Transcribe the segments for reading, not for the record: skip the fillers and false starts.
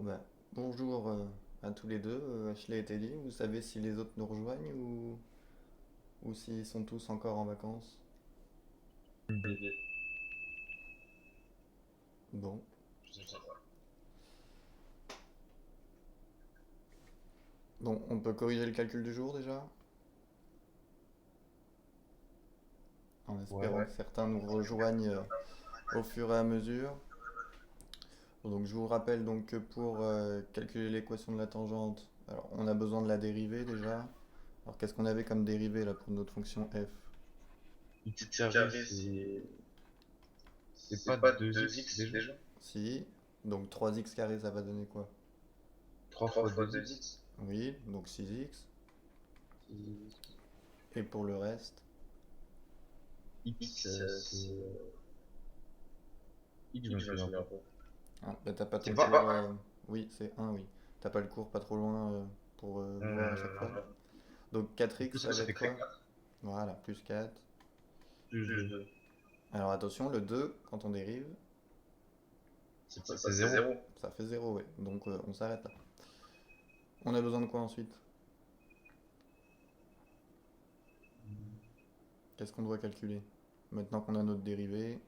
Bah, bonjour à tous les deux, Ashley et Teddy. Vous savez si les autres nous rejoignent ou s'ils sont tous encore en vacances? Et Bon, je sais pas. bon, on peut corriger le calcul du jour déjà, en Ouais. espérant que certains nous rejoignent au fur et à mesure. Bon, donc je vous rappelle donc que pour calculer l'équation de la tangente, alors on a besoin de la dérivée déjà. Alors qu'est-ce qu'on avait comme dérivée là pour notre fonction f? X carré, c'est pas 2x déjà? Si, donc 3x carré ça va donner quoi? 3 fois 2x. Oui, donc 6x. Et pour le reste? X, c'est. X, je me souviens pas. Ah, bah t'as pas C'est ton pas cours. 1. Oui, c'est un oui. T'as pas le cours pas trop loin pour voir à chaque fois. Non. Donc Du coup, 4x, ça ça va fait être quoi? 4 Voilà, plus 4. plus 2. Alors attention, le 2 quand on dérive, C'est 0. ça fait zéro ouais. Donc on s'arrête là. On a besoin de quoi ensuite? Qu'est-ce qu'on doit calculer? Maintenant qu'on a notre dérivée.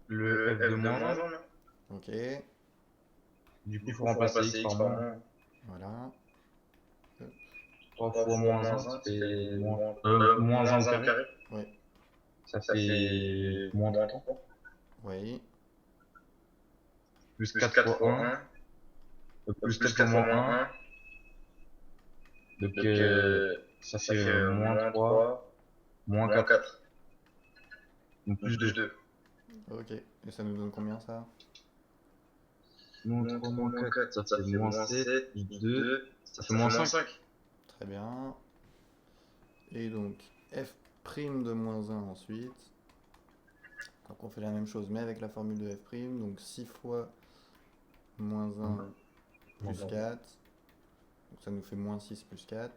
Le f de moins 1. Ok, Du coup, il faut remplacer x par moins. voilà. 3 fois moins 1, ça fait moins 1 au carré. Ouais, Ça fait moins 3. oui. Plus 4 fois 1. Plus 4 fois moins 1. Donc, ça fait moins 3, moins 4. Donc, plus 2. Ok. Et ça nous donne combien ça? Moins 3, moins 4, ça fait moins 7, plus 2, ça fait moins 5. Très bien. Et donc f' de moins un ensuite. Donc on fait la même chose mais avec la formule de f'. Donc 6 fois moins un plus 4. Donc ça nous fait moins 6 plus 4.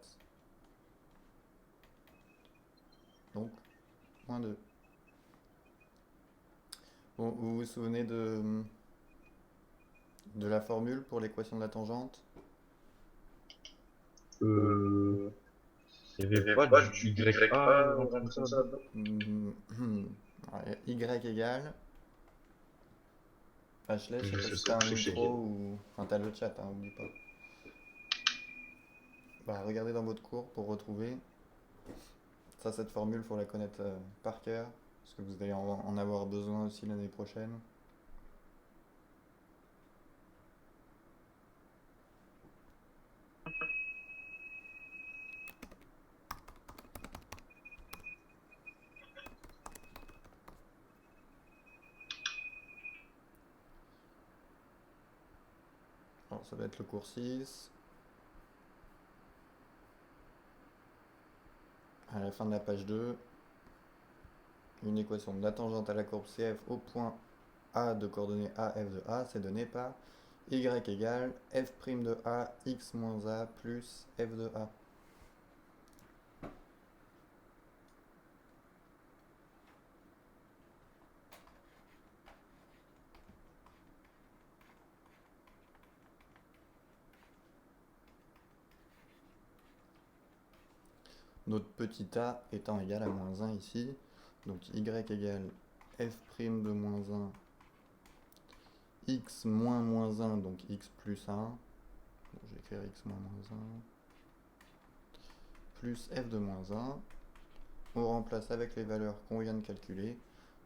Donc moins 2. Bon, vous vous souvenez de la formule pour l'équation de la tangente? Il n'y avait pas du YA ou un truc comme ça là-dedans. Y égale. Ashley, je sais pas Je si sais t'as un plus. micro ou. Enfin, t'as le chat, hein, oublie pas. Bah, regardez dans votre cours pour retrouver. Ça, cette formule, faut la connaître par cœur. Parce que vous allez en avoir besoin aussi l'année prochaine. Alors, ça va être le cours 6. À la fin de la page 2, une équation de la tangente à la courbe CF au point A de coordonnées A, F de A, c'est donné par Y égale F' de A, X moins A plus F de A. Notre petit a étant égal à moins 1 ici. Donc y égale f' de moins 1, x moins moins 1, donc x plus 1. Bon, je vais écrire x moins moins 1. Plus f de moins 1. On remplace avec les valeurs qu'on vient de calculer.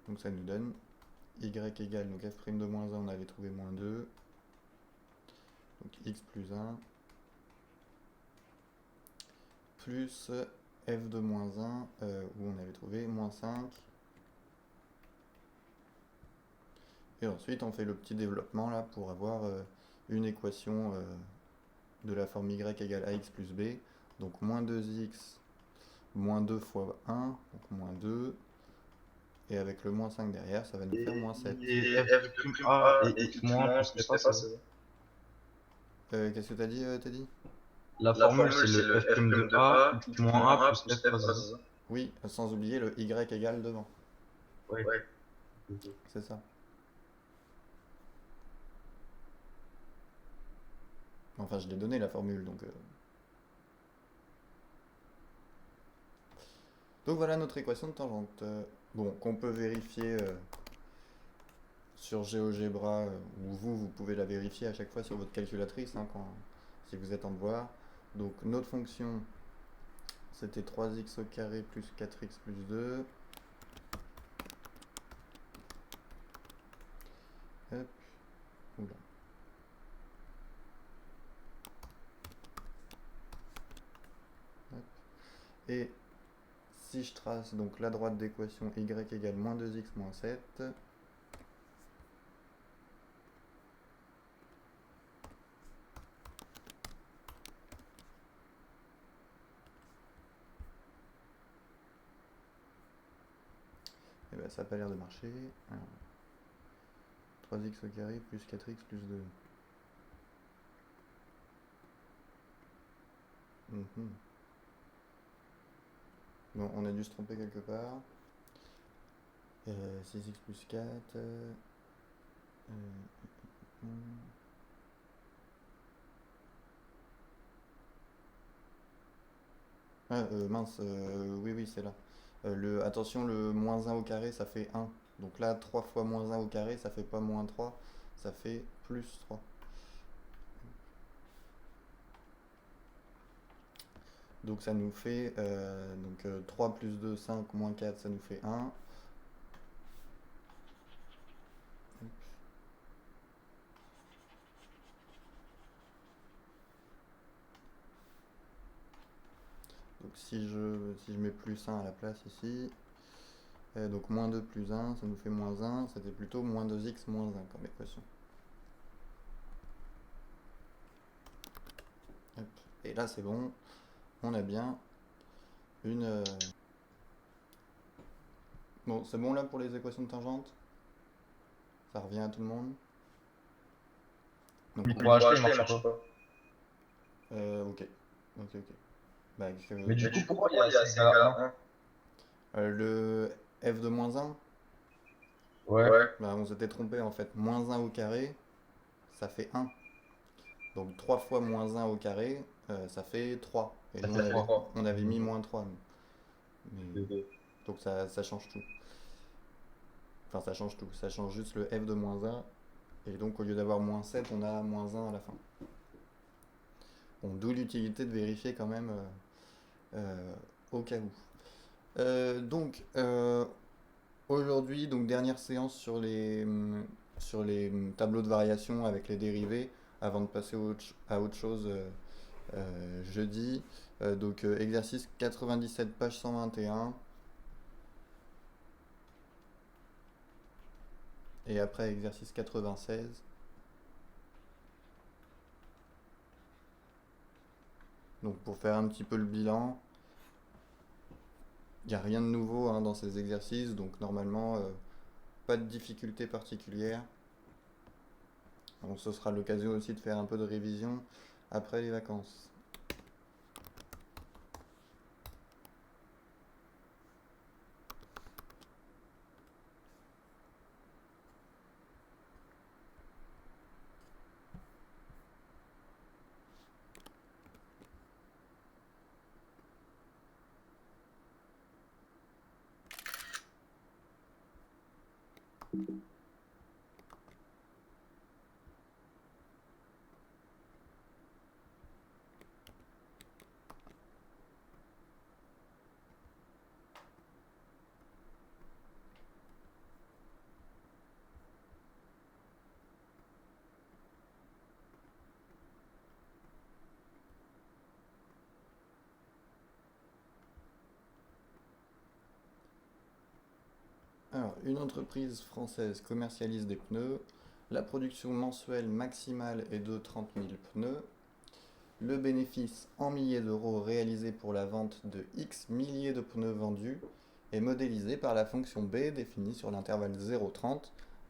Donc ça nous donne y égale, donc f' de moins 1, on avait trouvé moins 2. Donc x plus 1. Plus f de moins 1, où on avait trouvé moins 5. Et ensuite, on fait le petit développement là pour avoir une équation de la forme y égale ax plus b. Donc moins 2x moins 2 fois 1, donc moins 2. Et avec le moins 5 derrière, ça va nous faire moins 7. Et f de prime A et x moins 1 plus f A, c'est ça. Qu'est-ce que t'as dit, Teddy? La formule, c'est le f' de A, x moins A plus f A, c'est ça. Oui, sans oublier le y égale devant. Ouais. C'est ça. Enfin, je l'ai donné la formule, donc... Donc voilà notre équation de tangente. Bon, qu'on peut vérifier sur GeoGebra, ou vous pouvez la vérifier à chaque fois sur votre calculatrice, hein, si vous êtes en devoir. Donc notre fonction, c'était 3x au carré plus 4x plus 2. Hop, oula. Hop. Et si je trace donc la droite d'équation y égale moins 2x moins 7, et ben ça n'a pas l'air de marcher. Alors, 3x au carré plus 4x plus 2. Bon, on a dû se tromper quelque part. 6x plus 4. Mince, oui, c'est là. Attention, le moins 1 au carré, ça fait 1. Donc là, 3 fois moins 1 au carré, ça fait pas moins 3, ça fait plus 3. Donc ça nous fait 3 plus 2, 5, moins 4, ça nous fait 1. Donc si je mets plus 1 à la place ici, donc moins 2 plus 1, ça nous fait moins 1, c'était plutôt moins 2x moins 1 comme équation. Hop. Et là c'est bon, on a bien une... Bon, c'est bon là pour les équations de tangente? Ça revient à tout le monde? Donc, Mais pour acheter, il marche pas. ok. Bah, Mais du coup, pourquoi il y a 5 à 1? le f de moins 1, Ouais. bah, on s'était trompé en fait. Moins 1 au carré, ça fait 1. Donc 3 fois moins 1 au carré, ça fait 3. Et Ça nous, fait 3. on avait mis moins 3. Mais... Ok. Donc ça change tout. Enfin, ça change tout. Ça change juste le f de moins 1. Et donc, au lieu d'avoir moins 7, on a moins 1 à la fin. Bon, d'où l'utilité de vérifier quand même au cas où. Aujourd'hui, donc dernière séance sur les tableaux de variation avec les dérivés, avant de passer à autre chose jeudi. Exercice 97, page 121. Et après, exercice 96. Donc pour faire un petit peu le bilan, il n'y a rien de nouveau hein, dans ces exercices, donc normalement, pas de difficulté particulière. Donc ce sera l'occasion aussi de faire un peu de révision après les vacances. Alors, une entreprise française commercialise des pneus. La production mensuelle maximale est de 30 000 pneus. Le bénéfice en milliers d'euros réalisé pour la vente de X milliers de pneus vendus est modélisé par la fonction B définie sur l'intervalle 0,30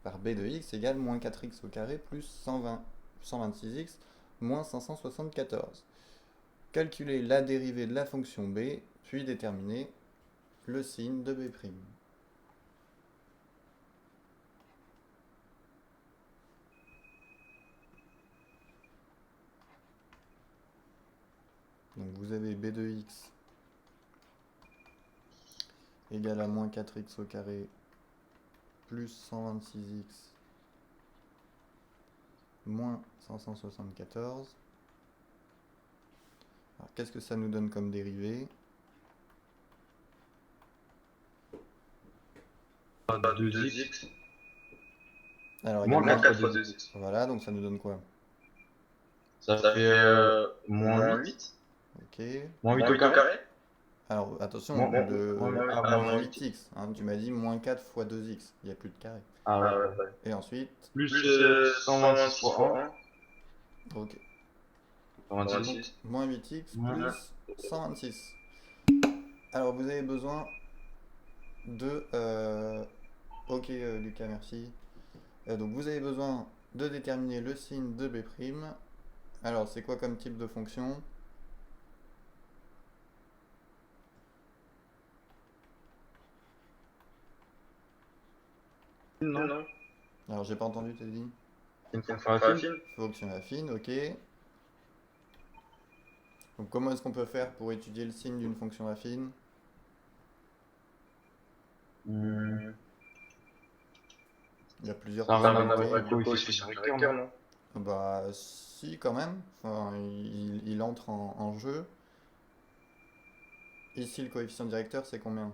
par B de X égale moins 4x au carré plus 126x moins 574. Calculez la dérivée de la fonction B, puis déterminez le signe de B'. Donc vous avez b de x égale à moins 4x au carré plus 126x moins 574. Alors qu'est-ce que ça nous donne comme dérivée? 2x. Alors Moins également, 4 fois 2x. voilà, donc ça nous donne quoi? Ça fait moins 8. Ok. Moins 8 au carré. Alors attention, Moins moins 8. 8x, hein, tu m'as dit moins 4 fois 2x, il n'y a plus de carré. Ah ouais. Et ensuite, Plus 126 fois 1. ok, 126. moins 8x Moins plus 126. Alors vous avez besoin de... ok Lucas, merci. Donc vous avez besoin de déterminer le signe de b'. Alors c'est quoi comme type de fonction? Non. Alors j'ai pas entendu, t'as dit? Une fonction affine. Fonction affine, ok. Donc comment est-ce qu'on peut faire pour étudier le signe d'une fonction affine? Il y a plusieurs Ça n'a rien à voir possibilités. avec le coefficient vecteur, non? Bah si quand même, enfin, il entre en jeu. Ici le coefficient directeur c'est combien?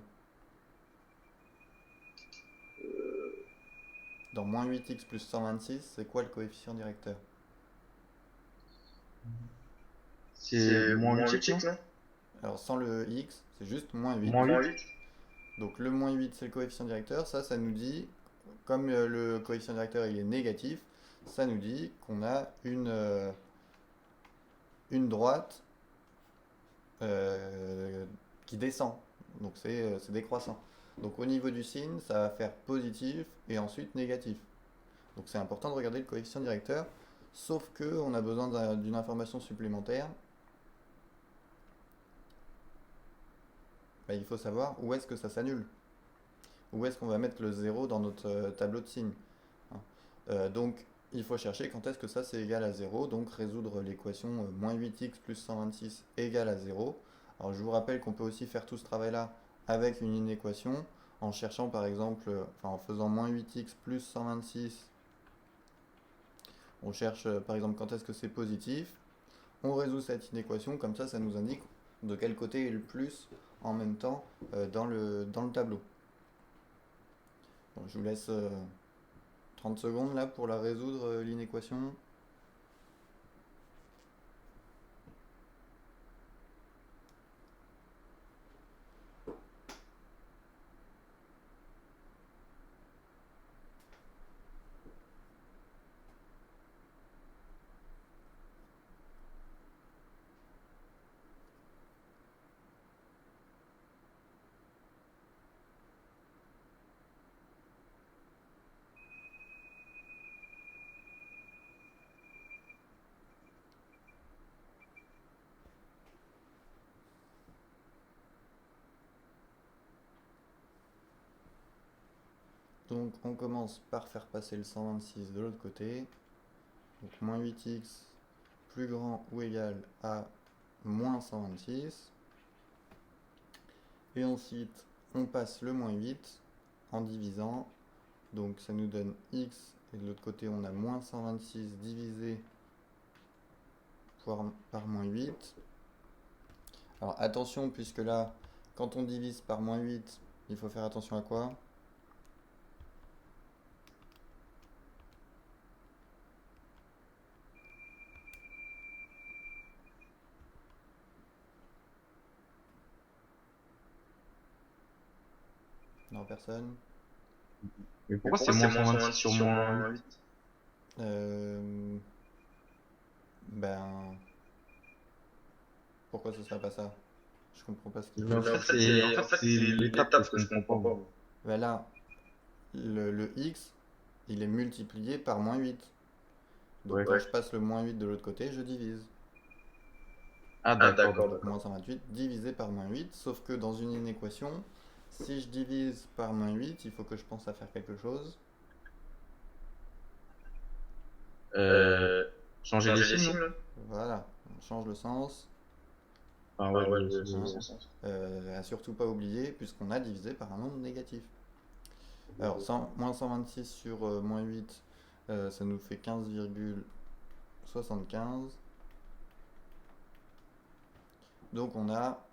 Dans moins 8x plus 126, c'est quoi le coefficient directeur? C'est moins 8x, non? Alors sans le x, c'est juste moins 8. Moins 8. Donc le moins 8 c'est le coefficient directeur, ça nous dit, comme le coefficient directeur il est négatif, ça nous dit qu'on a une droite qui descend, donc c'est décroissant. Donc au niveau du signe, ça va faire positif et ensuite négatif. Donc c'est important de regarder le coefficient directeur, sauf que on a besoin d'une information supplémentaire. Bah, il faut savoir où est-ce que ça s'annule. Où est-ce qu'on va mettre le 0 dans notre tableau de signes. Donc il faut chercher quand est-ce que ça c'est égal à 0, donc résoudre l'équation moins 8x plus 126 égale à 0. Alors je vous rappelle qu'on peut aussi faire tout ce travail là avec une inéquation en cherchant par exemple, en faisant moins 8x plus 126, on cherche par exemple quand est-ce que c'est positif, on résout cette inéquation, comme ça nous indique de quel côté est le plus en même temps dans le tableau. Bon, je vous laisse 30 secondes là pour la résoudre l'inéquation. Donc on commence par faire passer le 126 de l'autre côté. Donc moins 8x plus grand ou égal à moins 126. Et ensuite on passe le moins 8 en divisant. Donc ça nous donne x et de l'autre côté on a moins 126 divisé par moins 8. Alors attention puisque là quand on divise par moins 8 il faut faire attention à quoi? Non, personne. Mais pourquoi c'est moins 126 sur moins 8? Ben... Pourquoi ce serait pas ça? Je comprends pas ce qu'il Mais dit. en fait, c'est l'étape que je comprends pas. Ben là, le x, il est multiplié par moins 8. Donc quand je passe le moins 8 de l'autre côté, je divise. Ah d'accord. Donc moins 128 divisé par moins 8. Sauf que dans une inéquation, si je divise par moins 8, il faut que je pense à faire quelque chose. Changer les signes. Voilà, on change le sens. Ah ouais, ouais, c'est Hein. bon sens. À surtout pas oublier, puisqu'on a divisé par un nombre négatif. Alors, moins 126 sur moins 8, ça nous fait 15,75. Donc, on a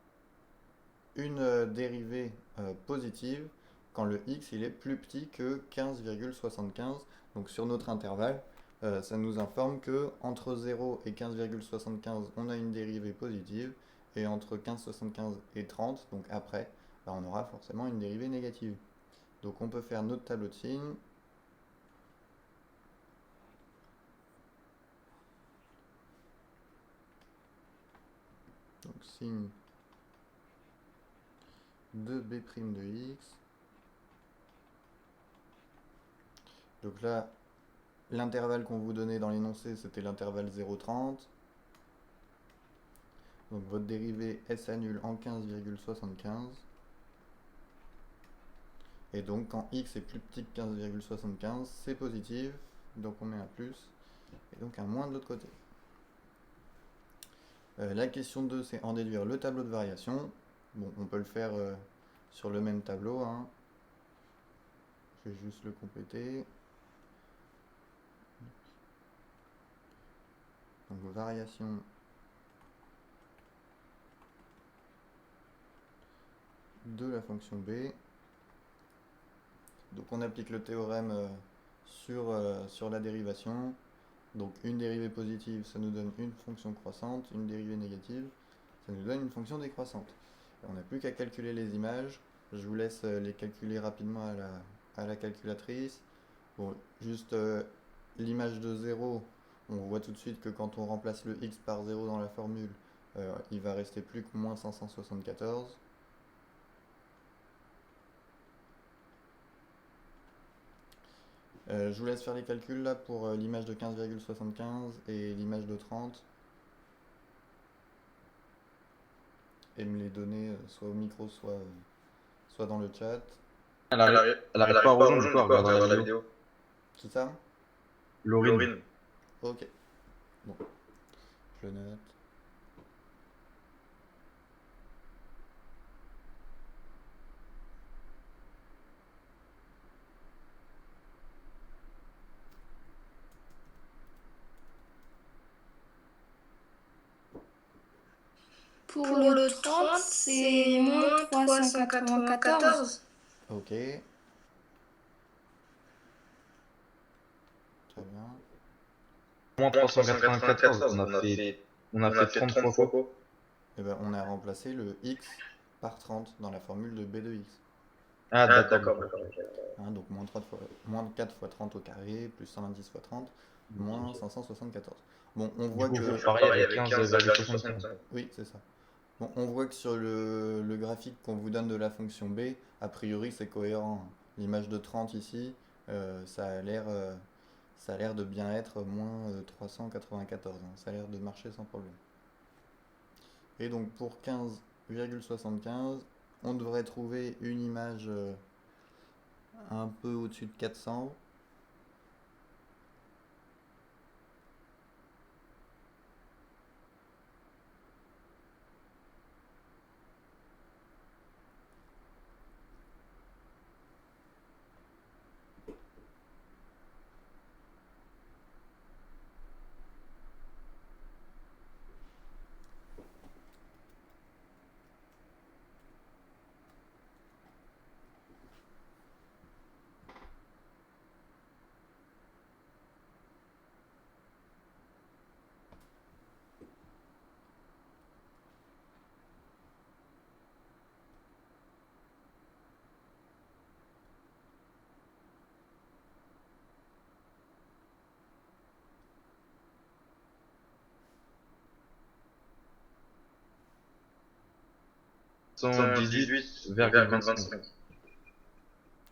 une dérivée positive quand le x il est plus petit que 15,75. Donc, sur notre intervalle, ça nous informe que entre 0 et 15,75, on a une dérivée positive, et entre 15,75 et 30, donc après, on aura forcément une dérivée négative. Donc on peut faire notre tableau de signes. Donc signe de b' de x. Donc là, l'intervalle qu'on vous donnait dans l'énoncé, c'était l'intervalle 0,30. Donc votre dérivée, elle s'annule en 15,75. Et donc quand x est plus petit que 15,75, c'est positif. Donc on met un plus. Et donc un moins de l'autre côté. La question 2, c'est en déduire le tableau de variation. Bon, on peut le faire sur le même tableau. Hein. Je vais juste le compléter. Donc variation de la fonction b. Donc on applique le théorème sur la dérivation. Donc une dérivée positive, ça nous donne une fonction croissante. Une dérivée négative, ça nous donne une fonction décroissante. Et on n'a plus qu'à calculer les images. Je vous laisse les calculer rapidement à la calculatrice. Bon, juste l'image de 0, on voit tout de suite que quand on remplace le x par 0 dans la formule, il va rester plus que moins 574. Je vous laisse faire les calculs là pour l'image de 15,75 et l'image de 30. Et me les donner soit au micro, soit dans le chat. Elle arrive pas à rejoindre, du coup, elle regardera la vidéo. Qui ça? Laurine. Ok. Bon, je le note. Pour le 30, c'est moins 394. Ok. Très bien. Moins 394, on a fait 30 fois quoi? Et ben, on a remplacé le x par 30 dans la formule de b de x. Ah, d'accord. Hein, donc moins 4 fois 30 au carré, plus 126 fois 30, moins 574. Bon, on voit Du coup, que... faut pareil avec 15,75. Oui, c'est ça. Bon, on voit que sur le graphique qu'on vous donne de la fonction b, a priori c'est cohérent. L'image de 30 ici, ça a l'air de bien être moins 394. Hein. Ça a l'air de marcher sans problème. Et donc pour 15,75, on devrait trouver une image un peu au-dessus de 400.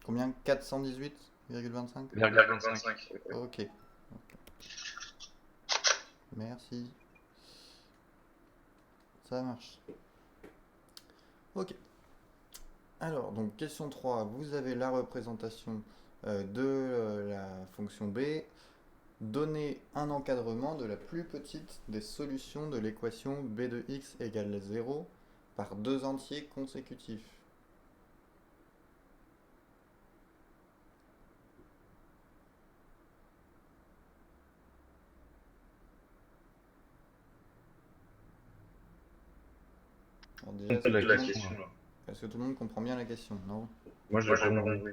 Combien? 418,25? Ok. Merci. Ça marche. Ok. Alors, donc question 3, vous avez la représentation de la fonction b. Donner un encadrement de la plus petite des solutions de l'équation b de x égale 0 par deux entiers consécutifs. Alors déjà, est-ce que tout le monde comprend bien la question, non? Moi, je comprends.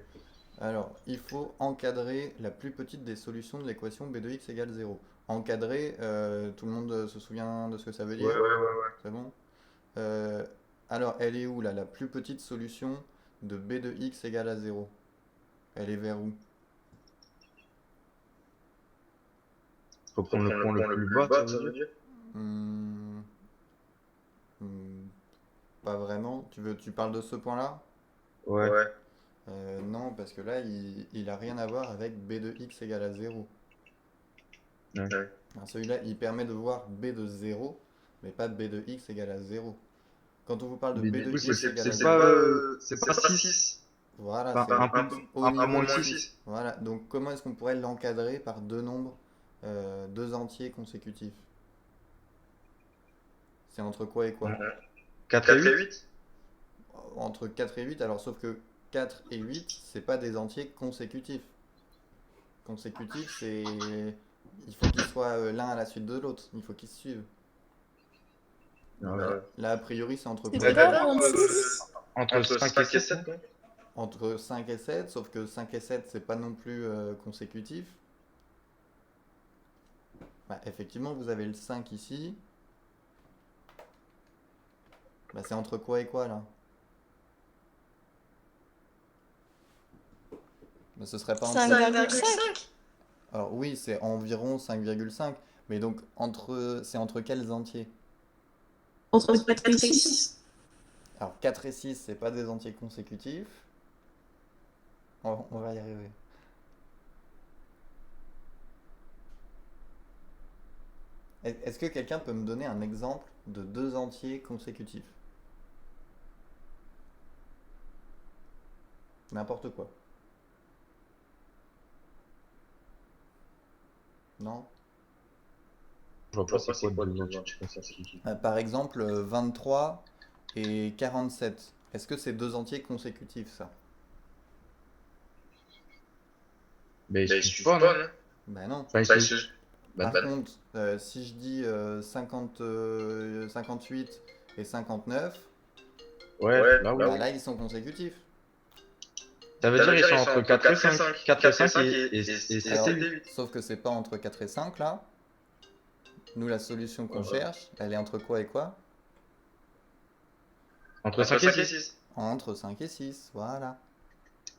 Alors, il faut encadrer la plus petite des solutions de l'équation b de x égale 0. Encadrer, tout le monde se souvient de ce que ça veut dire? Ouais. C'est bon? Alors, elle est où là, la plus petite solution de b de x égale à 0? Elle est vers où? Faut prendre le point le plus bas, ça veut dire? Hmm, pas vraiment. Tu parles de ce point-là? Ouais. Non, parce que là, il a rien à voir avec b de x égale à 0. Ouais. Alors, celui-là, il permet de voir b de 0, mais pas b de x égale à 0. Quand on vous parle de b de x égale à 0, c'est pas 6. voilà, Enfin, c'est au un niveau moins de 6. 6. Voilà, donc comment est-ce qu'on pourrait l'encadrer par deux nombres, deux entiers consécutifs? C'est entre quoi et quoi? 4 et 8? Entre 4 et 8, alors sauf que 4 et 8, c'est pas des entiers consécutifs. Consécutifs, c'est... Il faut qu'ils soient l'un à la suite de l'autre, il faut qu'ils se suivent. Là, a priori, c'est entre quoi et quoi? Entre 5 et 7, non? Entre 5 et 7, sauf que 5 et 7, c'est pas non plus consécutif. Bah, effectivement, vous avez le 5 ici. Bah, c'est entre quoi et quoi, là? Bah, ce serait pas entre... 5,5. Alors oui, c'est environ 5,5. Mais donc, c'est entre quels entiers? Entre 4 et 6. Alors 4 et 6, c'est pas des entiers consécutifs. On va y arriver. Est-ce que quelqu'un peut me donner un exemple de deux entiers consécutifs? N'importe quoi. Non? Je vois pas c'est quoi deux entiers consécutifs. Par exemple, 23 et 47. Est-ce que c'est deux entiers consécutifs, ça? Mais il suffit pas, non? Ben non. Enfin, Par contre, si je dis 58 et 59, là, oui. bah là, ils sont consécutifs. Ça veut dire qu'ils sont entre 4 et 5. 4 et 5 et 7 Alors, et 8. sauf que c'est pas entre 4 et 5, là. Nous, la solution qu'on cherche, elle est entre quoi et quoi? Entre 5 et 6. Entre 5 et 6, voilà.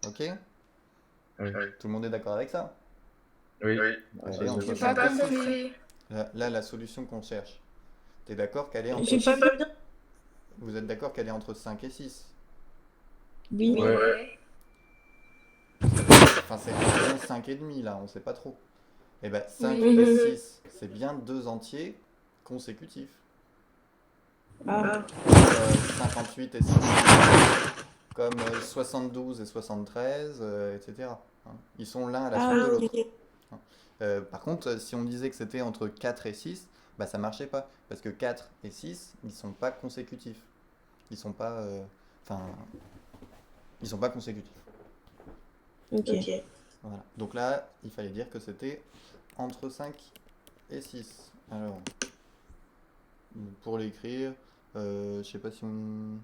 Ok? Oui. Tout le monde est d'accord avec ça? Oui. Elle est entre J'ai 5 pas et 6. compris. Là, la solution qu'on cherche. T'es d'accord qu'elle est entre... J'ai pas bien. Vous êtes d'accord qu'elle est entre 5 et 6? Oui. Ouais. Enfin, c'est environ 5 et demi, là, on sait pas trop. Et ben 5 Oui. et 6, c'est bien deux entiers consécutifs. Ah. 58 et 59, comme 72 et 73, etc. Hein. Ils sont l'un à la suite de l'autre. Hein. Par contre, si on disait que c'était entre 4 et 6, bah ça marchait pas. Parce que 4 et 6, ils sont pas consécutifs. Ils sont pas... ils sont pas consécutifs. Ok. Voilà. Donc là, il fallait dire que c'était entre 5 et 6. Alors, pour l'écrire, je sais pas si on...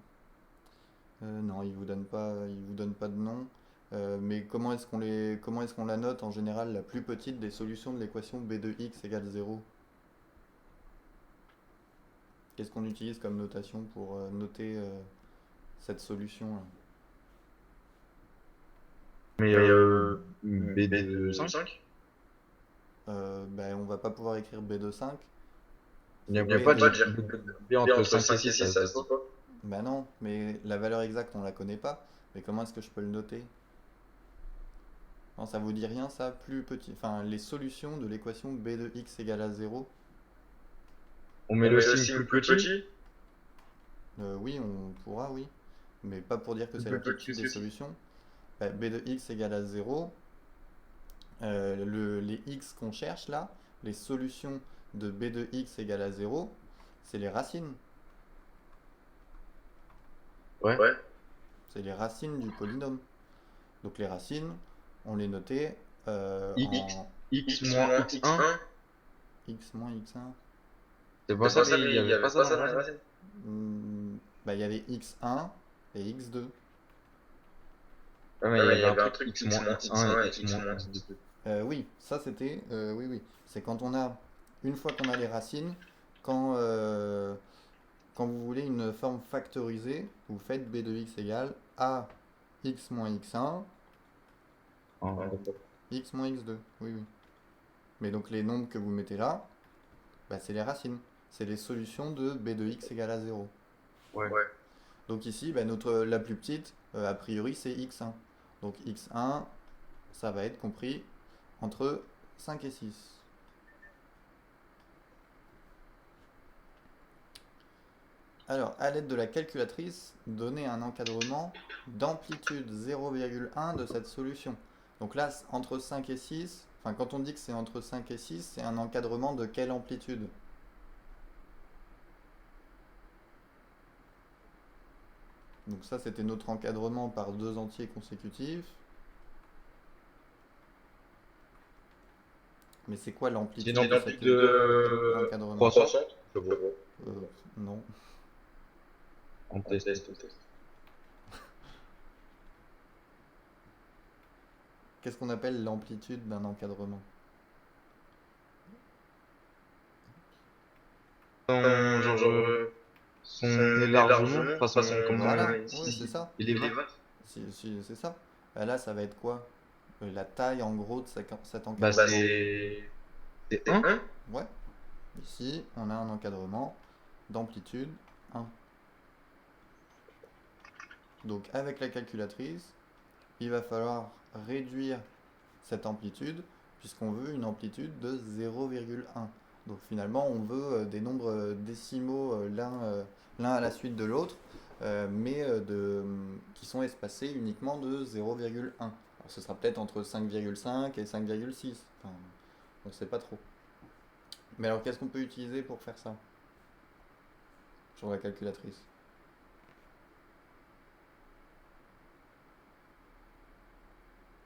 non, il vous donne pas de nom. Mais comment est-ce qu'on la note en général la plus petite des solutions de l'équation b de x égale 0? Qu'est-ce qu'on utilise comme notation pour noter cette solution là? Mais B de 5? Ben, on va pas pouvoir écrire b de 5. Il n'y a pas de dire B entre 5 et 6, ça se dit pas. Ben non, mais la valeur exacte on la connaît pas. Mais comment est-ce que je peux le noter? Non, ça vous dit rien ça? Plus petit. Enfin, les solutions de l'équation b de x égale à 0. On met le signe plus petit? Oui, on pourra, oui. Mais pas pour dire que c'est la plus petite des solutions. Bah, b de x égale à 0. les x qu'on cherche là, les solutions de b de x égale à 0, c'est les racines. Ouais. C'est les racines du polynôme. Donc les racines, on les notait en X moins X1. x moins x1. C'est pas ça, mais il y avait pas ça dans la racine. Bah, il y avait x1 et x2. Ouais, mais il y avait un truc X moins X1 et X moins X2. Oui, ça c'était. Oui. C'est quand on a. Une fois qu'on a les racines, quand, quand vous voulez une forme factorisée, vous faites b de x égale a x moins x1, x moins x2. Oui. Mais donc les nombres que vous mettez là, bah, c'est les racines. C'est les solutions de b de x égale à 0. Ouais. Donc ici, bah, la plus petite, a priori, c'est x1. Donc x1, ça va être compris entre 5 et 6. Alors, à l'aide de la calculatrice, donnez un encadrement d'amplitude 0,1 de cette solution. Donc là, entre 5 et 6, enfin quand on dit que c'est entre 5 et 6, c'est un encadrement de quelle amplitude? Donc ça, c'était notre encadrement par 2 entiers consécutifs. Mais c'est quoi l'amplitude de cet encadrement? 300. Non. On teste. Qu'est-ce qu'on appelle l'amplitude d'un encadrement? Son élargement, enfin comment Voilà, oui, c'est ça. il est va. C'est ça. Là, ça va être quoi? La taille en gros de cet Bah encadrement. c'est 1. Ouais. Ici, on a un encadrement d'amplitude 1. Donc avec la calculatrice, il va falloir réduire cette amplitude puisqu'on veut une amplitude de 0,1. Donc finalement, on veut des nombres décimaux l'un à la suite de l'autre, mais qui sont espacés uniquement de 0,1. Alors ce sera peut-être entre 5,5 et 5,6. Enfin, on ne sait pas trop. Mais alors qu'est-ce qu'on peut utiliser pour faire ça sur la calculatrice?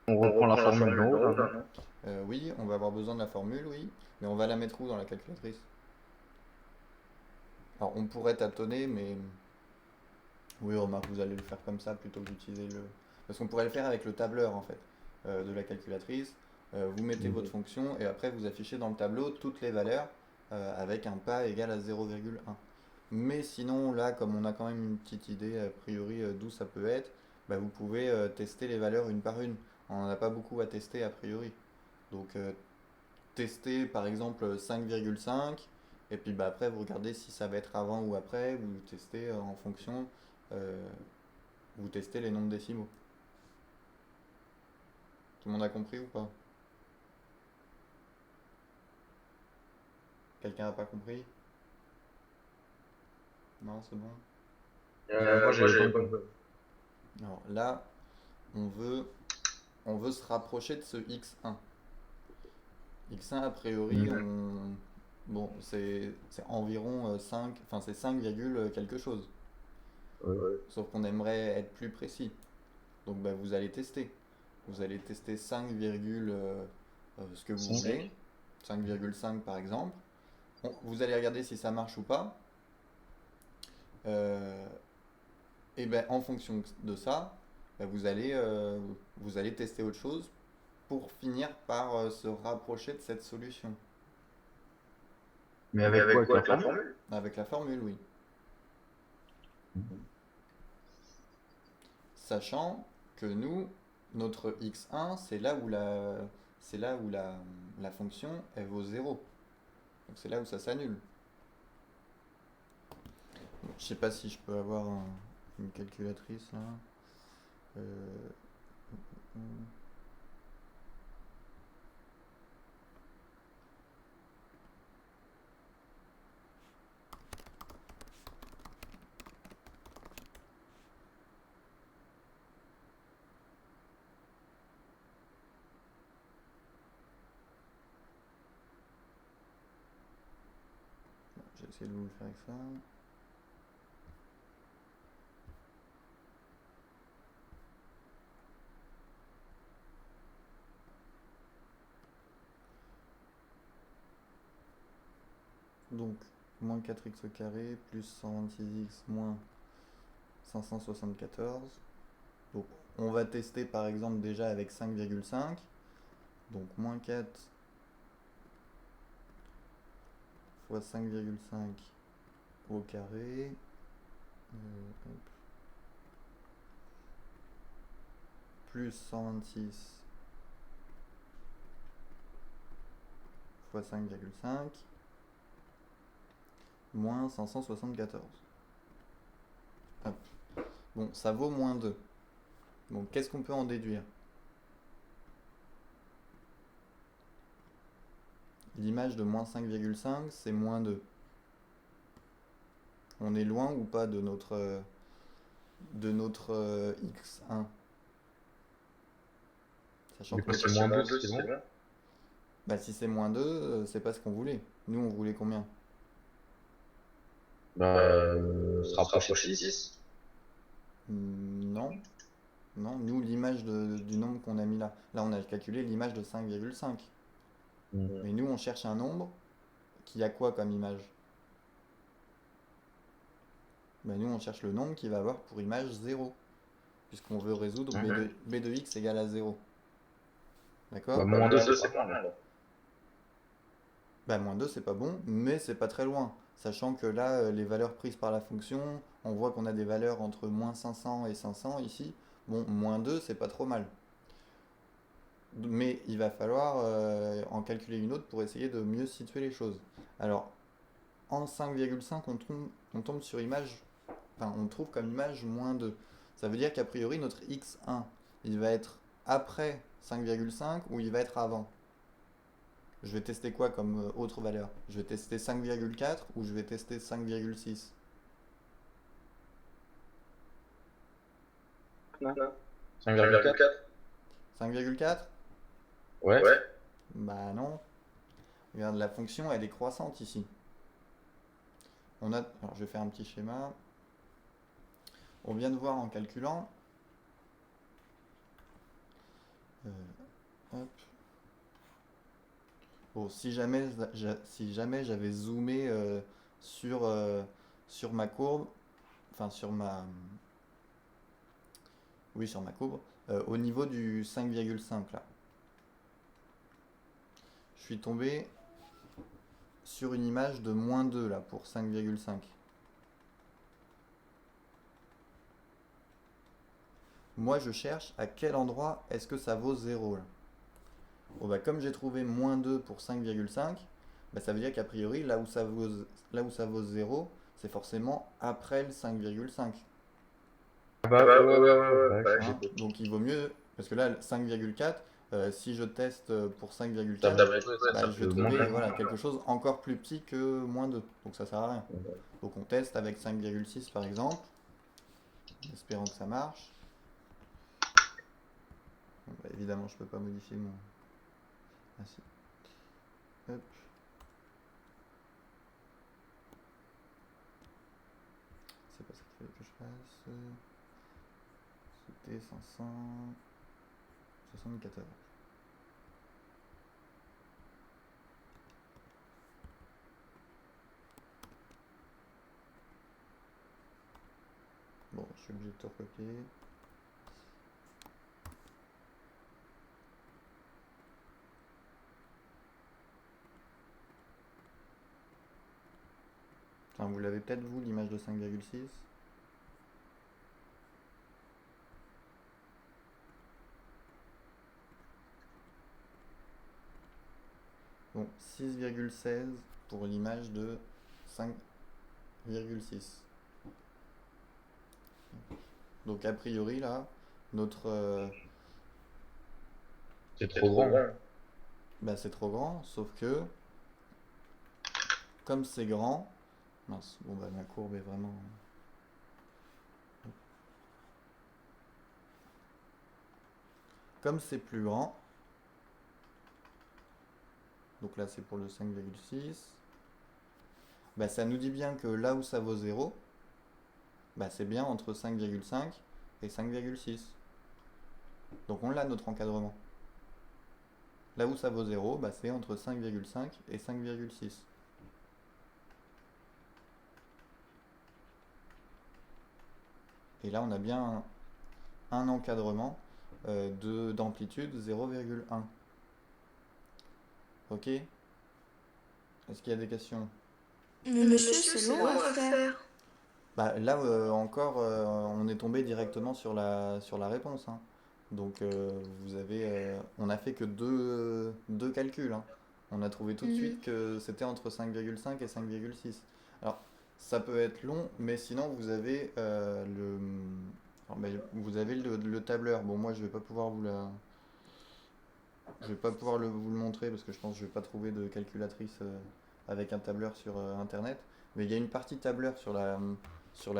On reprend la formule d'en haut, là, non? Oui, on va avoir besoin de la formule, oui, mais on va la mettre où dans la calculatrice? Alors on pourrait tâtonner, mais oui, remarque, vous allez le faire comme ça plutôt que d'utiliser le... Parce qu'on pourrait le faire avec le tableur en fait de la calculatrice. Vous mettez votre fonction et après vous affichez dans le tableau toutes les valeurs avec un pas égal à 0,1. Mais sinon, là, comme on a quand même une petite idée a priori d'où ça peut être, bah, vous pouvez tester les valeurs une par une. On n'en a pas beaucoup à tester a priori. Donc testez par exemple 5,5 et puis bah, après vous regardez si ça va être avant ou après, vous testez en fonction, euh, vous testez les nombres décimaux. Tout le monde a compris ou pas? Quelqu'un n'a pas compris? Non, c'est bon. Moi j'ai pas compris. Alors là, on veut se rapprocher de ce x1. x1 a priori, bon, c'est environ 5, enfin c'est 5, quelque chose. Sauf qu'on aimerait être plus précis. Donc bah, vous allez tester. Vous allez tester 5, ce que vous voulez. 5,5 par exemple. Vous allez regarder si ça marche ou pas. Et ben en fonction de ça, ben, vous allez tester autre chose pour finir par se rapprocher de cette solution. Mais avec quoi? Avec la formule? Avec la formule, oui. Sachant que nous, notre x1, c'est là où la fonction elle vaut 0. Donc c'est là où ça s'annule. Bon, je sais pas si je peux avoir une calculatrice là. Euh, essayer de vous le faire avec ça. Donc, moins 4x au carré, plus 126x, moins 574. Donc, on va tester par exemple déjà avec 5,5. Donc, moins 4 fois 5,5 au carré. Plus 126 fois 5,5 moins 574. Hop. Bon, ça vaut moins 2. Donc, qu'est-ce qu'on peut en déduire? L'image de moins 5,5, c'est moins 2. On est loin ou pas de notre x1? Sachant Du que coup, c'est moins 2, c'est bon. bah, si c'est moins 2, c'est pas ce qu'on voulait. Nous, on voulait combien? Se rapprocher de 6. Non. Non, nous, l'image du nombre qu'on a mis là. Là, on a calculé l'image de 5,5. Mais nous, on cherche un nombre qui a quoi comme image? Bah, nous, on cherche le nombre qui va avoir pour image 0. Puisqu'on veut résoudre b de x égale à 0. D'accord? Moins 2, c'est pas mal. Bah, moins 2, c'est pas bon, mais c'est pas très loin. Sachant que là, les valeurs prises par la fonction, on voit qu'on a des valeurs entre moins 500 et 500 ici. Bon, moins 2, c'est pas trop mal. Mais il va falloir en calculer une autre pour essayer de mieux situer les choses. Alors, en 5,5, on tombe sur image, enfin, on trouve comme image moins 2. Ça veut dire qu'a priori, notre x1, il va être après 5,5 ou il va être avant? Je vais tester quoi comme autre valeur? Je vais tester 5,4 ou je vais tester 5,6? 5,4. 5,4? Ouais. Bah non. Regarde, la fonction, elle est croissante ici. Alors, je vais faire un petit schéma. On vient de voir en calculant. Hop. Bon, si jamais j'avais zoomé sur ma courbe, enfin sur ma courbe, au niveau du 5,5 là, je suis tombé sur une image de moins 2 là pour 5,5. Moi, je cherche à quel endroit est-ce que ça vaut 0 là. Bon, bah, comme j'ai trouvé moins 2 pour 5,5, bah, ça veut dire qu'a priori, là où ça vaut 0, c'est forcément après le 5,5. Ouais. Hein. Donc il vaut mieux, parce que là, 5,4, si je teste pour 5,4, bah, je vais trouver voilà, quelque chose encore plus petit que moins 2. Donc ça sert à rien. Donc on teste avec 5,6 par exemple, en espérant que ça marche. Bon, bah, évidemment, je peux pas modifier mon... Ah si. Hop. C'est pas ça qu'il fallait que je fasse. C'était 574. Bon, je suis obligé de tout recopier. Enfin, vous l'avez peut-être vous, l'image de 5,6. Bon, 6,16 pour l'image de 5,6. Donc a priori là, notre... C'est trop grand. bah, c'est trop grand, sauf que comme c'est grand... Mince, bon bah ma courbe est vraiment... Comme c'est plus grand, donc là c'est pour le 5,6, bah, ça nous dit bien que là où ça vaut 0, bah, c'est bien entre 5,5 et 5,6. Donc on l'a notre encadrement. Là où ça vaut 0, bah, c'est entre 5,5 et 5,6. Et là on a bien un encadrement d'amplitude 0,1. Ok? Est-ce qu'il y a des questions? Mais monsieur, c'est long à faire. Bah, là encore, on est tombé directement sur la réponse, hein. Donc on a fait que deux calculs, hein. On a trouvé tout de suite que c'était entre 5,5 et 5,6. Alors, ça peut être long, mais sinon vous avez le tableur. Bon, moi je vais pas pouvoir je vais pas pouvoir vous le montrer parce que je pense que je vais pas trouver de calculatrice avec un tableur sur internet. Mais il y a une partie tableur sur la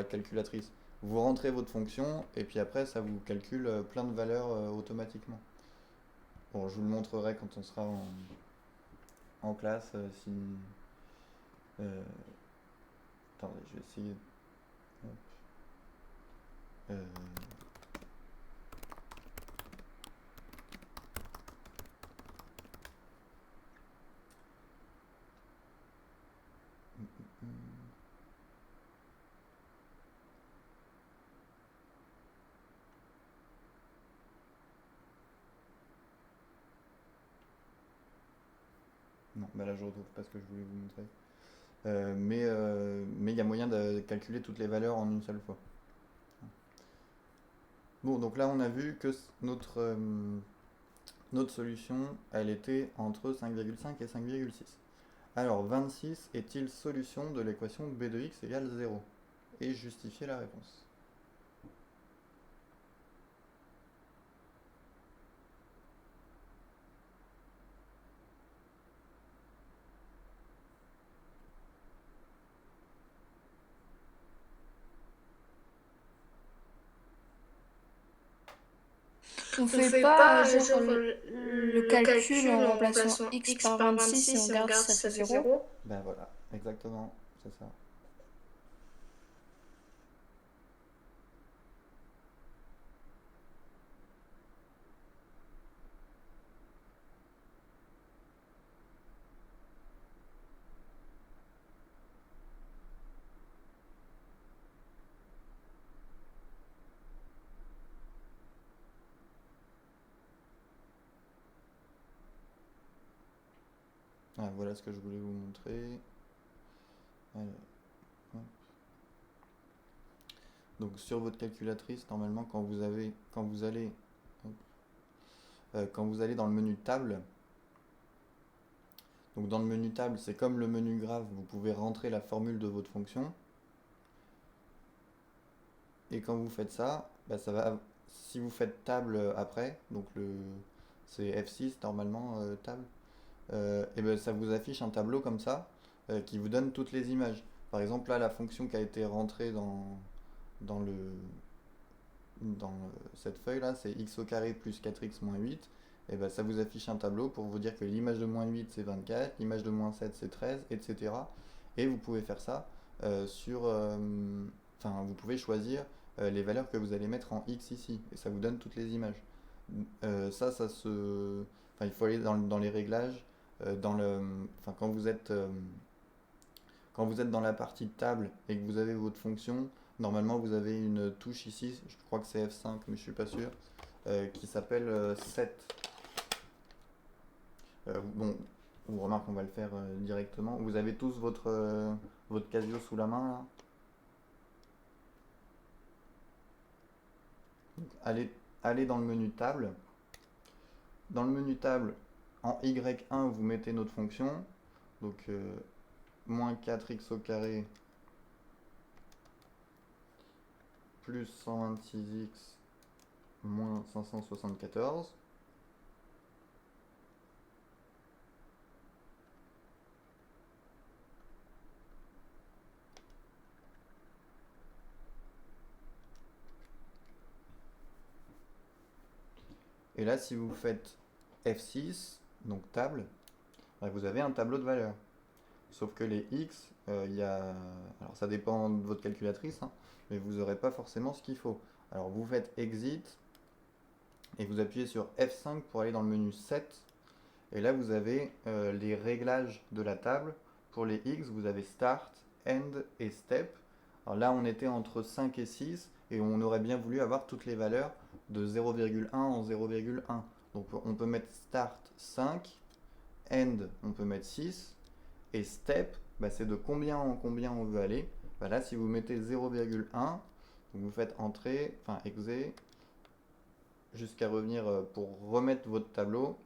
calculatrice. Vous rentrez votre fonction et puis après ça vous calcule plein de valeurs automatiquement. Bon, je vous le montrerai quand on sera en classe. Si attendez, je vais essayer. Hop. Euh, Non, bah là je retrouve pas ce que je voulais vous montrer. Mais il y a moyen de calculer toutes les valeurs en une seule fois. Bon, donc là on a vu que notre solution, elle était entre 5,5 et 5,6. Alors 26 est-il solution de l'équation b de x égale 0? Et justifier la réponse. On fait pas genre le calcul en remplaçant x par 26 et on regarde si ça fait 0. Ben voilà, exactement, c'est ça. Ah, voilà ce que je voulais vous montrer. Alors, hop. Donc sur votre calculatrice, normalement quand vous allez dans le menu table, donc dans le menu table, c'est comme le menu graphe, vous pouvez rentrer la formule de votre fonction. Et quand vous faites ça, bah, si vous faites table après, donc c'est F6 normalement table, et ben ça vous affiche un tableau comme ça qui vous donne toutes les images. Par exemple là la fonction qui a été rentrée dans le dans cette feuille là, c'est x au carré plus 4x moins 8. Et ben ça vous affiche un tableau pour vous dire que l'image de moins 8 c'est 24, l'image de moins 7 c'est 13, etc. Et vous pouvez faire ça vous pouvez choisir les valeurs que vous allez mettre en x ici, et ça vous donne toutes les images. Il faut aller dans les réglages, quand vous êtes dans la partie de table et que vous avez votre fonction, normalement vous avez une touche ici, je crois que c'est F5 mais je suis pas sûr, qui s'appelle set. Bon, on remarque qu'on va le faire directement. Vous avez tous votre Casio sous la main là. Donc, allez dans le menu table. Dans le menu table, en Y1, vous mettez notre fonction. Donc, moins 4x au carré plus 126x moins 574. Et là, si vous faites F6, donc table, vous avez un tableau de valeurs. Sauf que les X, alors ça dépend de votre calculatrice, hein, mais vous n'aurez pas forcément ce qu'il faut. Alors vous faites Exit et vous appuyez sur F5 pour aller dans le menu 7. Et là, vous avez les réglages de la table. Pour les X, vous avez Start, End et Step. Alors là, on était entre 5 et 6 et on aurait bien voulu avoir toutes les valeurs de 0,1 en 0,1. Donc on peut mettre Start 5, End, on peut mettre 6 et Step, bah, c'est de combien en combien on veut aller. Bah là, si vous mettez 0,1, vous faites Entrée, enfin Exe, jusqu'à revenir pour remettre votre tableau.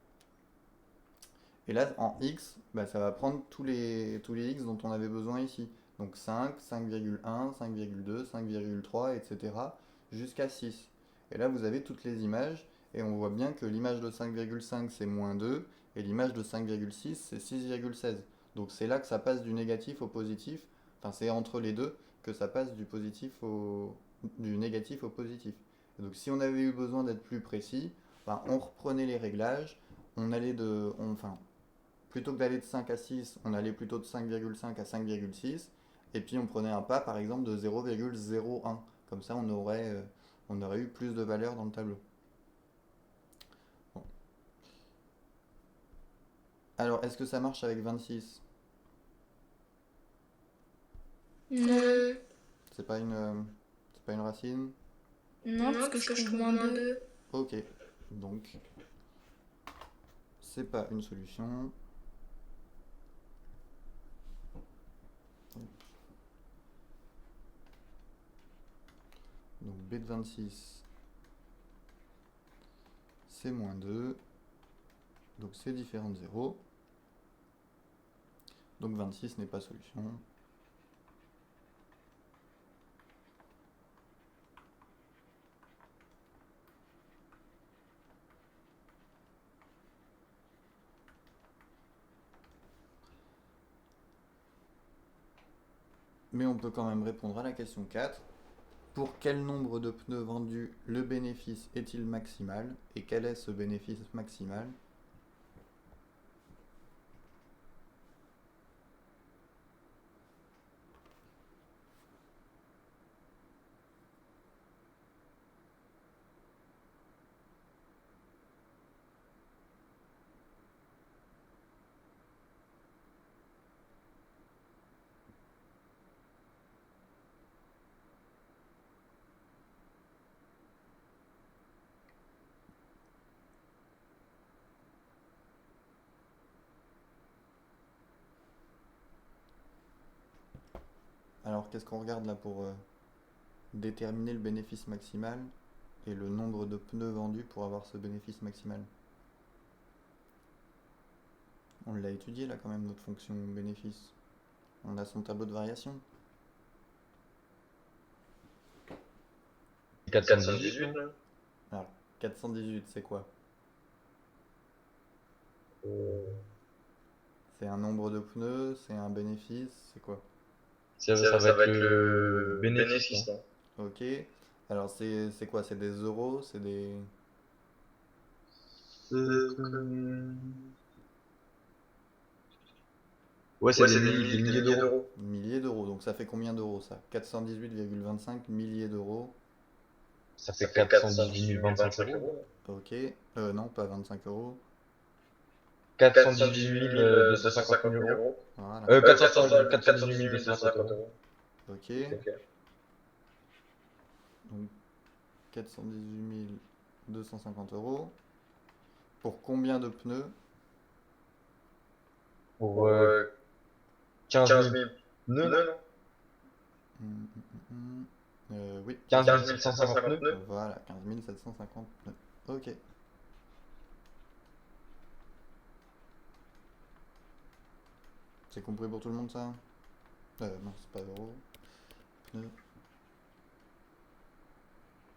Et là, en X, bah, ça va prendre tous les X dont on avait besoin ici. Donc 5, 5,1, 5,2, 5,3, etc. jusqu'à 6. Et là, vous avez toutes les images. Et on voit bien que l'image de 5,5, c'est moins 2. Et l'image de 5,6, c'est 6,16. Donc c'est là que ça passe du négatif au positif. Enfin, c'est entre les deux que ça passe du négatif au positif. Et donc si on avait eu besoin d'être plus précis, bah, on reprenait les réglages. Plutôt que d'aller de 5 à 6, on allait plutôt de 5,5 à 5,6. Et puis on prenait un pas, par exemple, de 0,01. Comme ça, on aurait eu plus de valeur dans le tableau. Bon. Alors, est-ce que ça marche avec 26? Non. C'est pas une racine? Non, parce que je trouve moins 2. Ok. Donc, c'est pas une solution. Donc B de 26, c'est moins 2. Donc c'est différent de 0. Donc 26 n'est pas solution. Mais on peut quand même répondre à la question 4. Pour quel nombre de pneus vendus le bénéfice est-il maximal? Et quel est ce bénéfice maximal? Alors qu'est-ce qu'on regarde là pour déterminer le bénéfice maximal et le nombre de pneus vendus pour avoir ce bénéfice maximal? On l'a étudié là quand même, notre fonction bénéfice. On a son tableau de variation. 418, là. Alors 418, c'est quoi? C'est un nombre de pneus, c'est un bénéfice, c'est quoi? Ça va être le bénéfice, là. Ok. Alors c'est quoi? C'est des euros? C'est des... Ouais, c'est des milliers d'euros. Milliers d'euros. Donc ça fait combien d'euros ça? 418,25 milliers d'euros. Ça fait 418 025 euros. Ok. Non, pas 25 euros. 418 250 000 euros. Voilà. 418 250 euros. Ok. Donc 418 250 euros. Pour combien de pneus? Pour 15 000 pneus, non? Oui. 15 750 pneus. Voilà, 15 750 pneus. Ok. C'est compris pour tout le monde ça? Non, c'est pas euros. Pneus.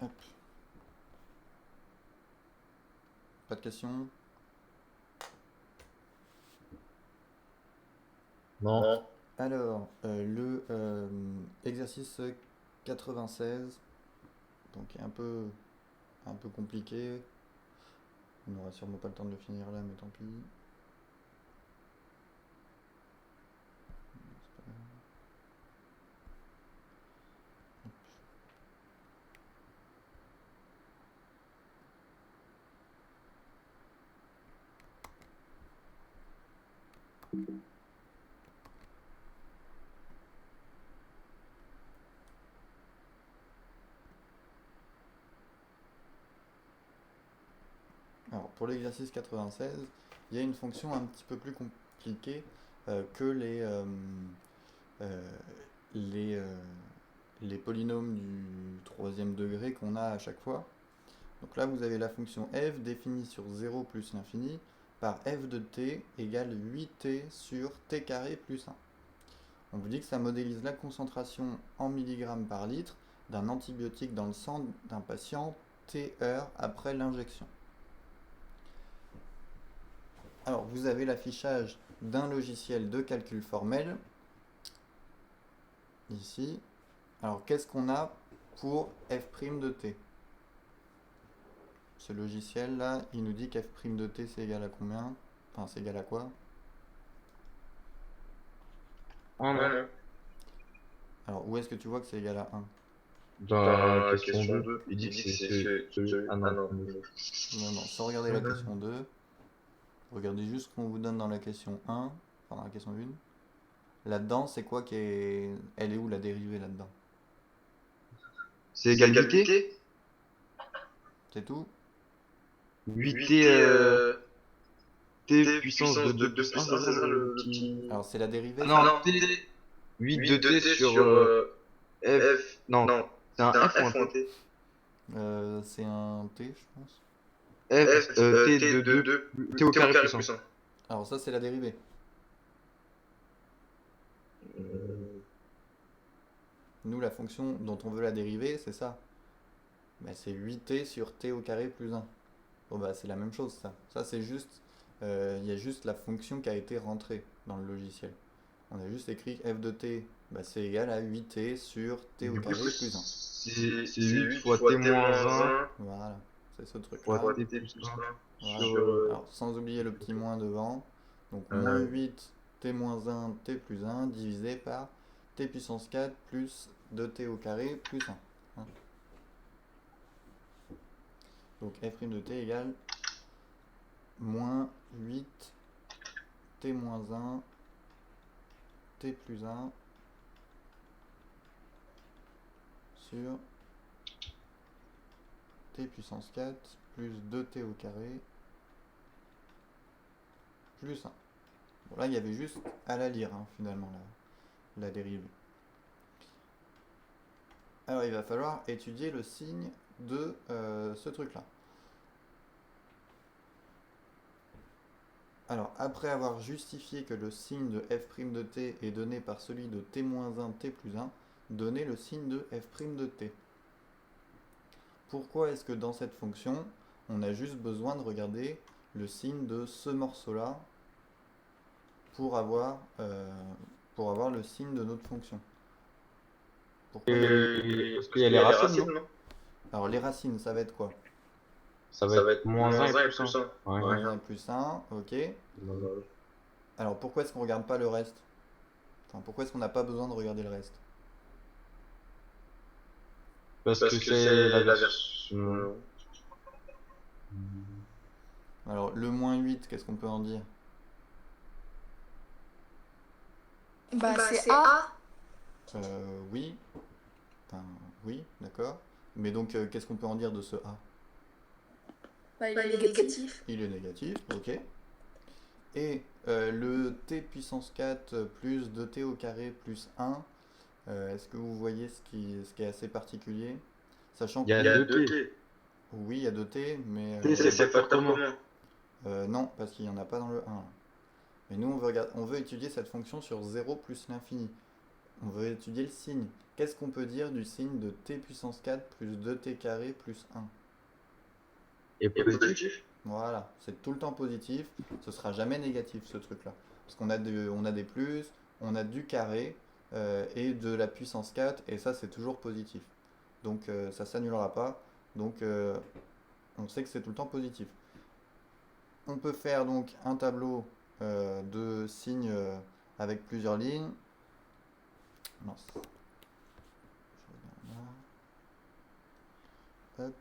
Hop. Pas de questions? Non. Alors, le exercice 96, donc un peu compliqué. On n'aura sûrement pas le temps de le finir là, mais tant pis. Alors, pour l'exercice 96, il y a une fonction un petit peu plus compliquée que euh, les, euh, les polynômes du troisième degré qu'on a à chaque fois. Donc là, vous avez la fonction f définie sur 0 plus l'infini par f de t égale 8t sur t carré plus 1. On vous dit que ça modélise la concentration en milligrammes par litre d'un antibiotique dans le sang d'un patient t heures après l'injection. Alors, vous avez l'affichage d'un logiciel de calcul formel, ici. Alors, qu'est-ce qu'on a pour f' de t? Ce logiciel-là, il nous dit qu'f' de t, c'est égal à combien? Enfin, c'est égal à quoi? Alors, où est-ce que tu vois que c'est égal à 1? Dans la question 2, il dit que c'est celui. Ah non. Non, non, sans regarder la question 2. Regardez juste ce qu'on vous donne dans la question 1, enfin dans la question 1. Là-dedans, c'est quoi qui est... Elle est où la dérivée là-dedans? C'est égalité. C'est tout? 8t t puissance de 2 plus 1, c'est ça le petit... Alors, c'est la dérivée? Non, t 8 de t sur f... Non, c'est un f ou un t? C'est un t, je pense. F, t de 2, t au carré plus 1. Alors, ça, c'est la dérivée. Nous, la fonction dont on veut la dériver, c'est ça. Bah, c'est 8t sur t au carré plus 1. Bon, bah, c'est la même chose, ça. Ça, c'est juste... Il y a juste la fonction qui a été rentrée dans le logiciel. On a juste écrit f de t, bah, c'est égal à 8t sur t au carré plus 1. C'est 8 fois t moins 1. Voilà, c'est ce truc-là. Fois t plus 1. Voilà. Alors, sans oublier le petit moins devant. Donc, moins 8 t moins 1 t plus 1 divisé par t puissance 4 plus 2t au carré plus 1. Hein. Donc, f' de t égale moins 8 t moins 1 t plus 1 sur t puissance 4 plus 2t au carré plus 1. Bon, là, il y avait juste à la lire, hein, finalement, la dérivée. Alors, il va falloir étudier le signe de ce truc-là. Alors, après avoir justifié que le signe de f' de t est donné par celui de t-1 t plus 1, donnez le signe de f' de t. Pourquoi est-ce que dans cette fonction, on a juste besoin de regarder le signe de ce morceau-là pour avoir le signe de notre fonction? Pourquoi Parce qu'il y a les racines, non? Alors, les racines, ça va être quoi? Ça va être moins 1 et plus 1. Moins 1 et plus 1, ok. Alors, pourquoi est-ce qu'on regarde pas le reste? Enfin, pourquoi est-ce qu'on n'a pas besoin de regarder le reste? Parce que c'est la version... Alors, le moins 8, qu'est-ce qu'on peut en dire? Bah, c'est A. Oui. Enfin, oui, d'accord. Mais donc, qu'est-ce qu'on peut en dire de ce A? Bah, il est négatif. Il est négatif, ok. Et le t puissance 4 plus 2t au carré plus 1, est-ce que vous voyez ce qui est assez particulier? Sachant Il y a 2t. Oui, il y a 2t, mais... T, c'est facteur commun. Non, parce qu'il n'y en a pas dans le 1. Mais nous, on veut étudier cette fonction sur 0 plus l'infini. On veut étudier le signe. Qu'est-ce qu'on peut dire du signe de t puissance 4 plus 2t carré plus 1? Et positif. Voilà, c'est tout le temps positif. Ce sera jamais négatif, ce truc-là. Parce qu'on a des plus, on a du carré et de la puissance 4, et ça, c'est toujours positif. Donc, ça s'annulera pas. Donc, on sait que c'est tout le temps positif. On peut faire donc un tableau de signes avec plusieurs lignes. Mince. Je regarde là. Hop.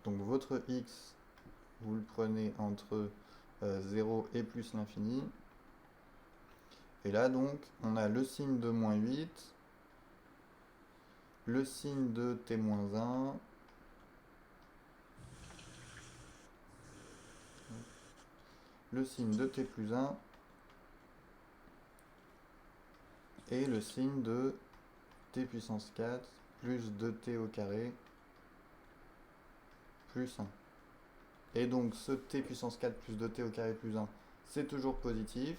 Donc votre x vous le prenez entre 0 et plus l'infini. Et là, donc, on a le signe de moins 8, le signe de t-1, le signe de t plus 1, et le signe de t puissance 4 plus 2t au carré plus 1. Et donc ce t puissance 4 plus 2t au carré plus 1, c'est toujours positif.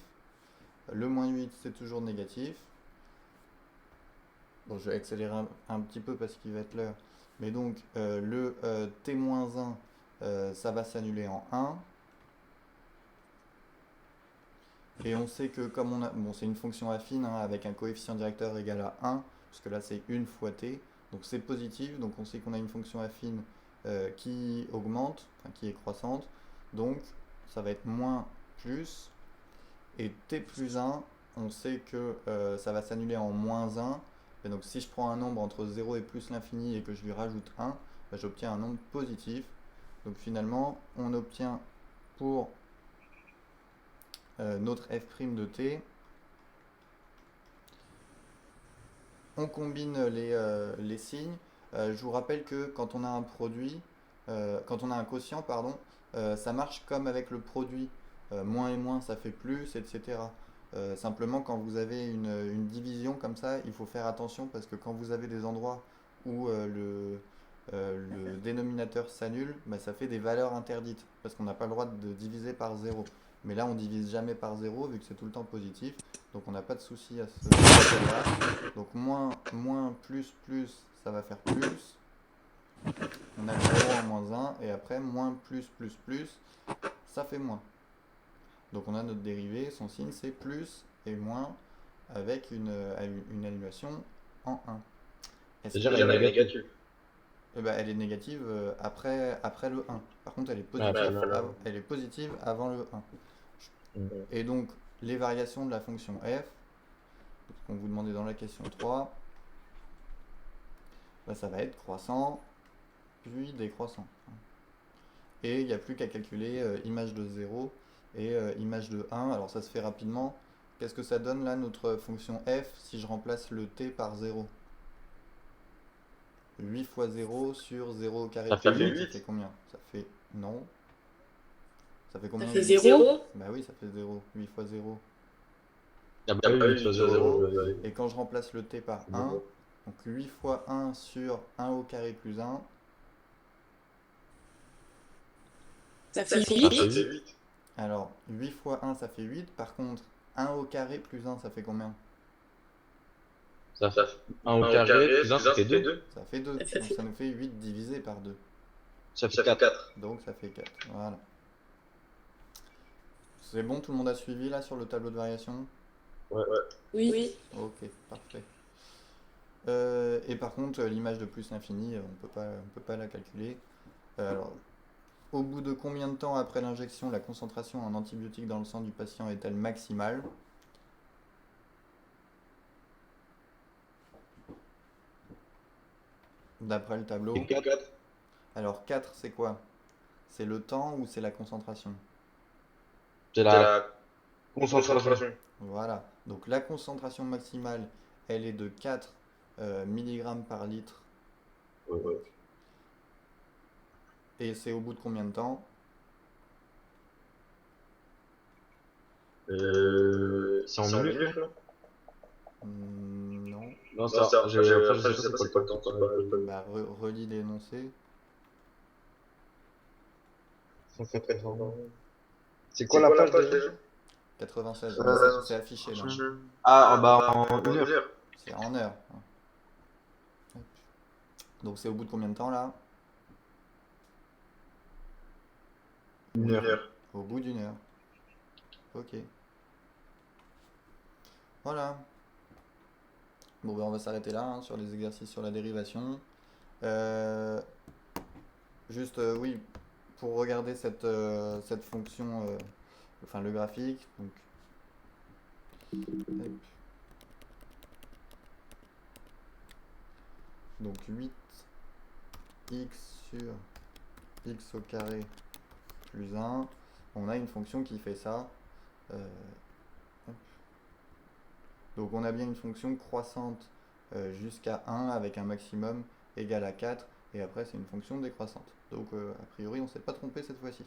Le moins 8, c'est toujours négatif. Bon, je vais accélérer un petit peu parce qu'il va être l'heure. Mais donc le t-1, ça va s'annuler en 1. Et on sait que comme on a... Bon, c'est une fonction affine hein, avec un coefficient directeur égal à 1, parce que là c'est 1 fois t. Donc c'est positif, donc on sait qu'on a une fonction affine qui augmente, enfin qui est croissante. Donc ça va être moins plus. Et t plus 1, on sait que ça va s'annuler en moins 1. Et donc si je prends un nombre entre 0 et plus l'infini et que je lui rajoute 1, bah, j'obtiens un nombre positif. Donc finalement, on obtient pour notre f' de t, on combine les signes. Je vous rappelle que quand on a un produit, quand on a un quotient, pardon, ça marche comme avec le produit. Moins et moins, ça fait plus, etc. Simplement, quand vous avez une division comme ça, il faut faire attention parce que quand vous avez des endroits où le dénominateur s'annule, bah, ça fait des valeurs interdites parce qu'on n'a pas le droit de diviser par 0. Mais là, on divise jamais par 0 vu que c'est tout le temps positif. Donc on n'a pas de souci à ce niveau-là. Donc moins, plus, ça va faire plus. On a le 0 en moins 1. Et après, moins, plus, ça fait moins. Donc on a notre dérivée, son signe c'est plus et moins avec une annulation en 1. C'est-à-dire elle est négative. Eh ben, elle est négative après le 1. Par contre, elle est positive, elle est positive avant le 1. Et donc, les variations de la fonction f, qu'on vous demandait dans la question 3, ben, ça va être croissant, puis décroissant. Et il n'y a plus qu'à calculer image de 0 et image de 1. Alors ça se fait rapidement. Qu'est-ce que ça donne là, notre fonction f, si je remplace le t par 0 ? 8 fois 0 sur 0 au carré. Ça fait 8. Ça fait combien ? Ça fait... Non. Ça fait combien ? Ça fait 0. Bah oui, ça fait 0. 8 fois 0. Ah bah oui, 8 fois 0. Et quand je remplace le t par 1, donc 8 fois 1 sur 1 au carré plus 1. Ça fait 8. Alors, 8 fois 1, ça fait 8. Par contre, 1 au carré plus 1, ça fait combien ? Ça fait 1 au carré plus 1, ça fait 2. Ça fait 2. Donc ça nous fait 8 divisé par 2. Ça fait 4. Donc ça fait 4. Voilà. C'est bon, tout le monde a suivi là sur le tableau de variation ? Oui. Ok, parfait. Et par contre, l'image de plus l'infini, on peut pas la calculer. Alors, au bout de combien de temps après l'injection, la concentration en antibiotiques dans le sang du patient est-elle maximale ? D'après le tableau. 4. Alors 4, c'est quoi ? C'est le temps ou c'est la concentration ? C'est la concentration. Voilà. Donc la concentration maximale, elle est de 4 mg par litre. Et c'est au bout de combien de temps ? C'est en minutes là ? Non. Non, ça, je sais pas c'est quoi le temps. Bah, relis l'énoncé. C'est quoi la page déjà ? 96. C'est affiché là. Ah, bah en 1 heure. C'est en heure. Donc c'est au bout de combien de temps là ? 1 heure. Au bout d'une heure. Ok. Voilà. Bon, ben on va s'arrêter là hein, sur les exercices sur la dérivation. Juste, oui, pour regarder cette fonction, enfin le graphique. Donc 8x sur x au carré plus 1, on a une fonction qui fait ça. Donc on a bien une fonction croissante jusqu'à 1 avec un maximum égal à 4, et après c'est une fonction décroissante. Donc a priori on ne s'est pas trompé cette fois-ci.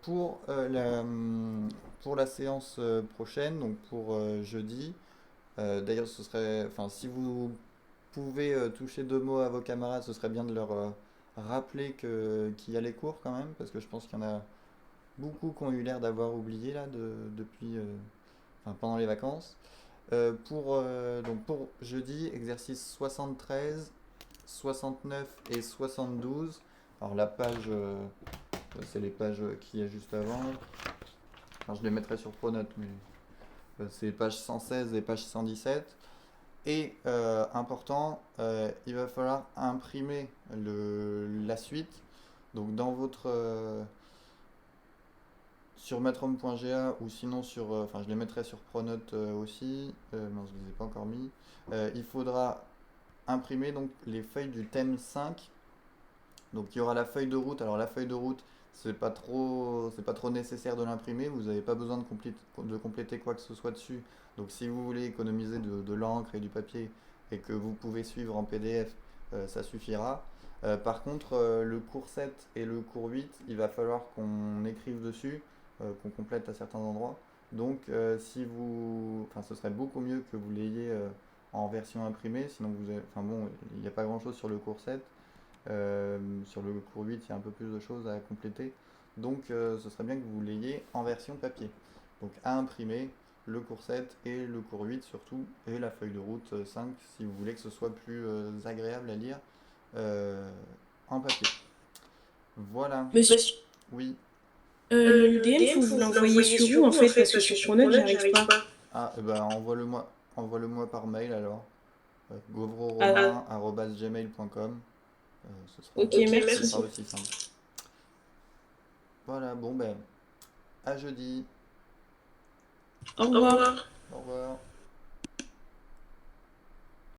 Pour la séance prochaine, donc pour jeudi, d'ailleurs ce serait, enfin si vous pouvez toucher 2 mots à vos camarades, ce serait bien de leur rappeler qu'il y a les cours quand même, parce que je pense qu'il y en a beaucoup qui ont eu l'air d'avoir oublié là depuis pendant les vacances. Donc pour jeudi, exercice 73, 69 et 72. Alors la page, c'est les pages qu'il y a juste avant. Enfin, je les mettrai sur Pronote, mais c'est page 116 et page 117. Et important, il va falloir imprimer la suite. Donc dans votre sur metrom.ga ou sinon sur, enfin je les mettrai sur Pronote aussi. Non, je ne les ai pas encore mis. Il faudra imprimer donc les feuilles du thème 5. Donc il y aura la feuille de route. Alors la feuille de route, c'est pas trop nécessaire de l'imprimer. Vous n'avez pas besoin de compléter quoi que ce soit dessus. Donc si vous voulez économiser de l'encre et du papier et que vous pouvez suivre en PDF, ça suffira. Par contre, le cours 7 et le cours 8, il va falloir qu'on écrive dessus, qu'on complète à certains endroits. Donc ce serait beaucoup mieux que vous l'ayez en version imprimée, sinon il n'y a pas grand chose sur le cours 7. Sur le cours 8, il y a un peu plus de choses à compléter. Donc ce serait bien que vous l'ayez en version papier. Donc à imprimer le cours 7 et le cours 8 surtout, et la feuille de route 5 si vous voulez que ce soit plus agréable à lire en papier. Voilà. Monsieur, Oui. l'UDM, faut vous l'envoyer sur où en fait? Parce que sur Pronote, j'arrive pas. Ah, envoie-le-moi par mail alors. govroromain@gmail.com. Ce sera, Ok, merci. ce sera aussi simple. Voilà, bon à jeudi. Au revoir. Au revoir.